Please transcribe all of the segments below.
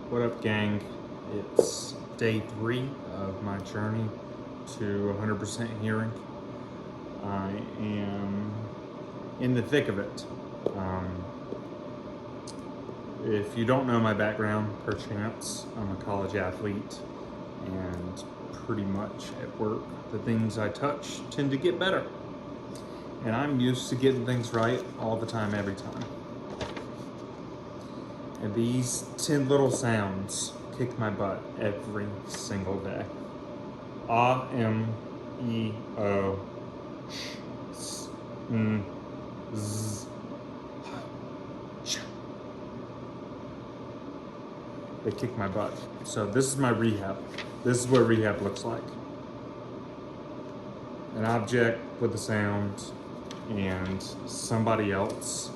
What up, gang? It's day 3 of my journey to 100% hearing. I am in the thick of it. If you don't know my background, perchance, I'm a college athlete, and pretty much at work, the things I touch tend to get better. And I'm used to getting things right all the time, every time. And these 10 little sounds kick my butt every single day. A, M, E, O, sh, s, n, z, sh. They kick my butt. So this is my rehab. This is what rehab looks like. An object with a sound and somebody else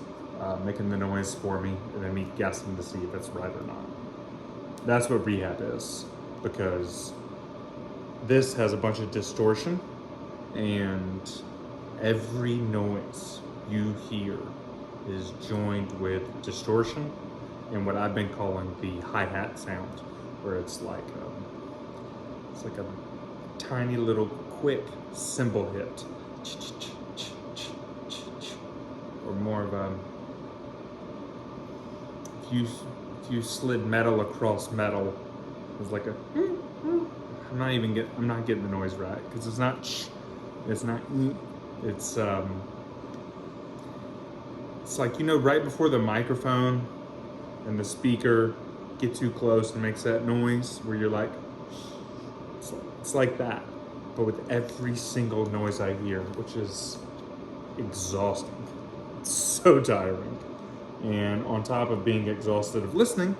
making the noise for me, and then me guessing to see if it's right or not. That's what rehab is, because this has a bunch of distortion, and every noise you hear is joined with distortion and what I've been calling the hi-hat sound, where it's like a tiny little quick cymbal hit, or more of a, if you slid metal across metal, it's like a, I'm not getting the noise right, because it's not it's like, you know, right before the microphone and the speaker get too close and makes that noise where you're like, it's like that, but with every single noise I hear, which is exhausting. It's so tiring. And on top of being exhausted of listening,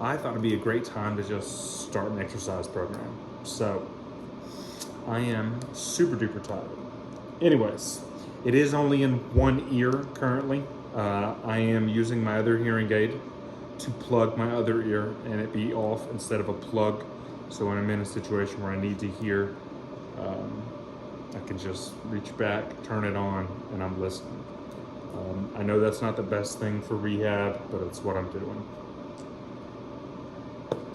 I thought it'd be a great time to just start an exercise program. So I am super duper tired. Anyways, it is only in one ear currently. I am using my other hearing aid to plug my other ear and it be off instead of a plug. So when I'm in a situation where I need to hear, I can just reach back, turn it on, and I'm listening. I know that's not the best thing for rehab, but it's what I'm doing.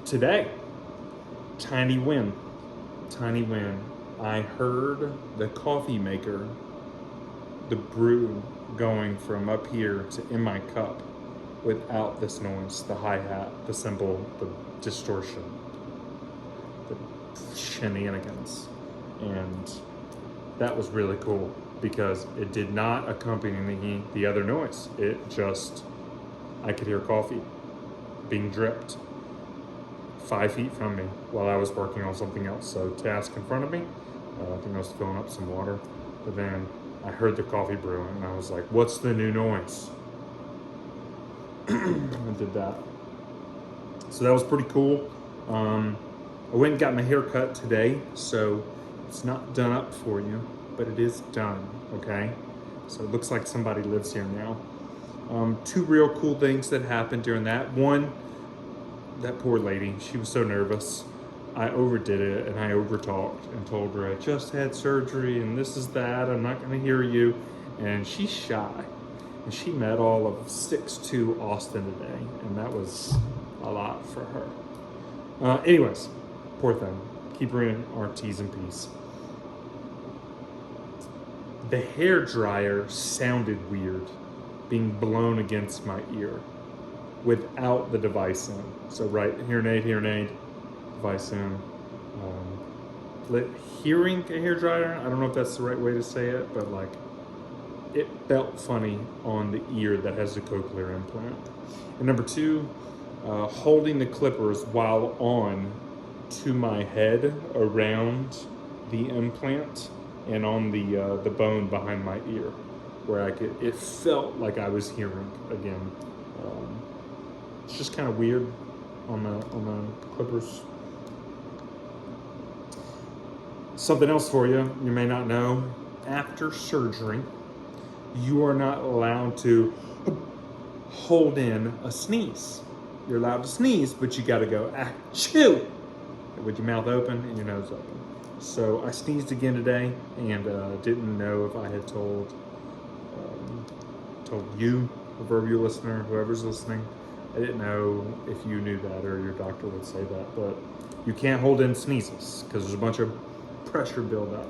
Today, tiny win. I heard the coffee maker, the brew, going from up here to in my cup without this noise, the hi-hat, the cymbal, the distortion, the shenanigans. And that was really cool, because it did not accompany the other noise. It just, I could hear coffee being dripped 5 feet from me while I was working on something else. So task in front of me, I think I was filling up some water, but then I heard the coffee brewing and I was like, what's the new noise? I did that. So that was pretty cool. I went and got my hair cut today, so it's not done up for you, but it is done, okay? So it looks like somebody lives here now. 2 real cool things that happened during that. One, that poor lady, she was so nervous. I overdid it and I overtalked and told her I just had surgery and this is that, I'm not gonna hear you. And she's shy. And she met all of 6'2" Austin today, and that was a lot for her. Anyways, poor thing. Keep her in our T's and P's. The hairdryer sounded weird being blown against my ear without the device in. So right, hearing aid, device in. Hearing a hairdryer, I don't know if that's the right way to say it, but like, it felt funny on the ear that has the cochlear implant. And number 2, holding the clippers while on to my head around the implant and on the bone behind my ear, where it felt like I was hearing again. It's just kind of weird on the clippers. Something else for you may not know. After surgery, you are not allowed to hold in a sneeze. You're allowed to sneeze, but you gotta go achoo with your mouth open and your nose open. So I sneezed again today, and didn't know if I had told you, a proverbial listener, whoever's listening, I didn't know if you knew that or your doctor would say that, but you can't hold in sneezes because there's a bunch of pressure buildup.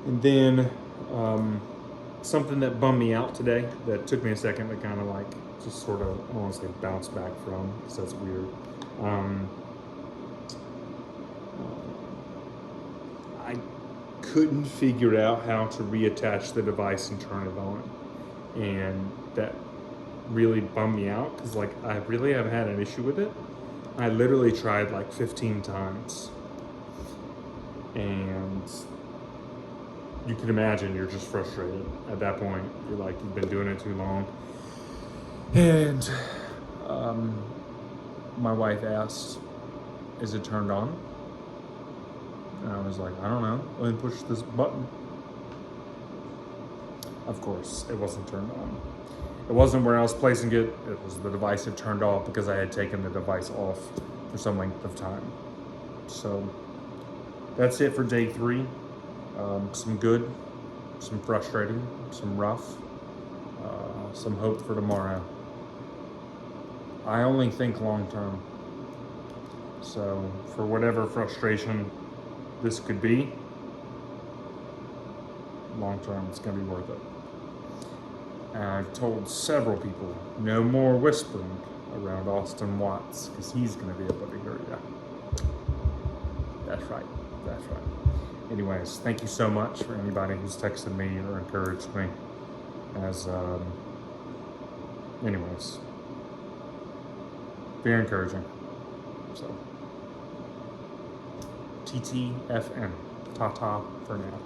And then something that bummed me out today that took me a second to kind of like just sort of, I don't want to say bounce back from, because that's weird. I couldn't figure out how to reattach the device and turn it on. And that really bummed me out because like I really haven't had an issue with it. I literally tried like 15 times. And you can imagine you're just frustrated at that point. You're like, you've been doing it too long. And my wife asked, is it turned on? And I was like, I don't know. Let me push this button. Of course, it wasn't turned on. It wasn't where I was placing it. It was the device had turned off because I had taken the device off for some length of time. So that's it for day 3. Some good, some frustrating, some rough, some hope for tomorrow. I only think long term. So for whatever frustration this could be, long term it's gonna be worth it. And I've told several people, no more whispering around Austin Watts, because he's gonna be able to hear you. That's right, that's right. Anyways, thank you so much for anybody who's texted me or encouraged me. Anyways, very encouraging. So, TTFN, ta-ta for now.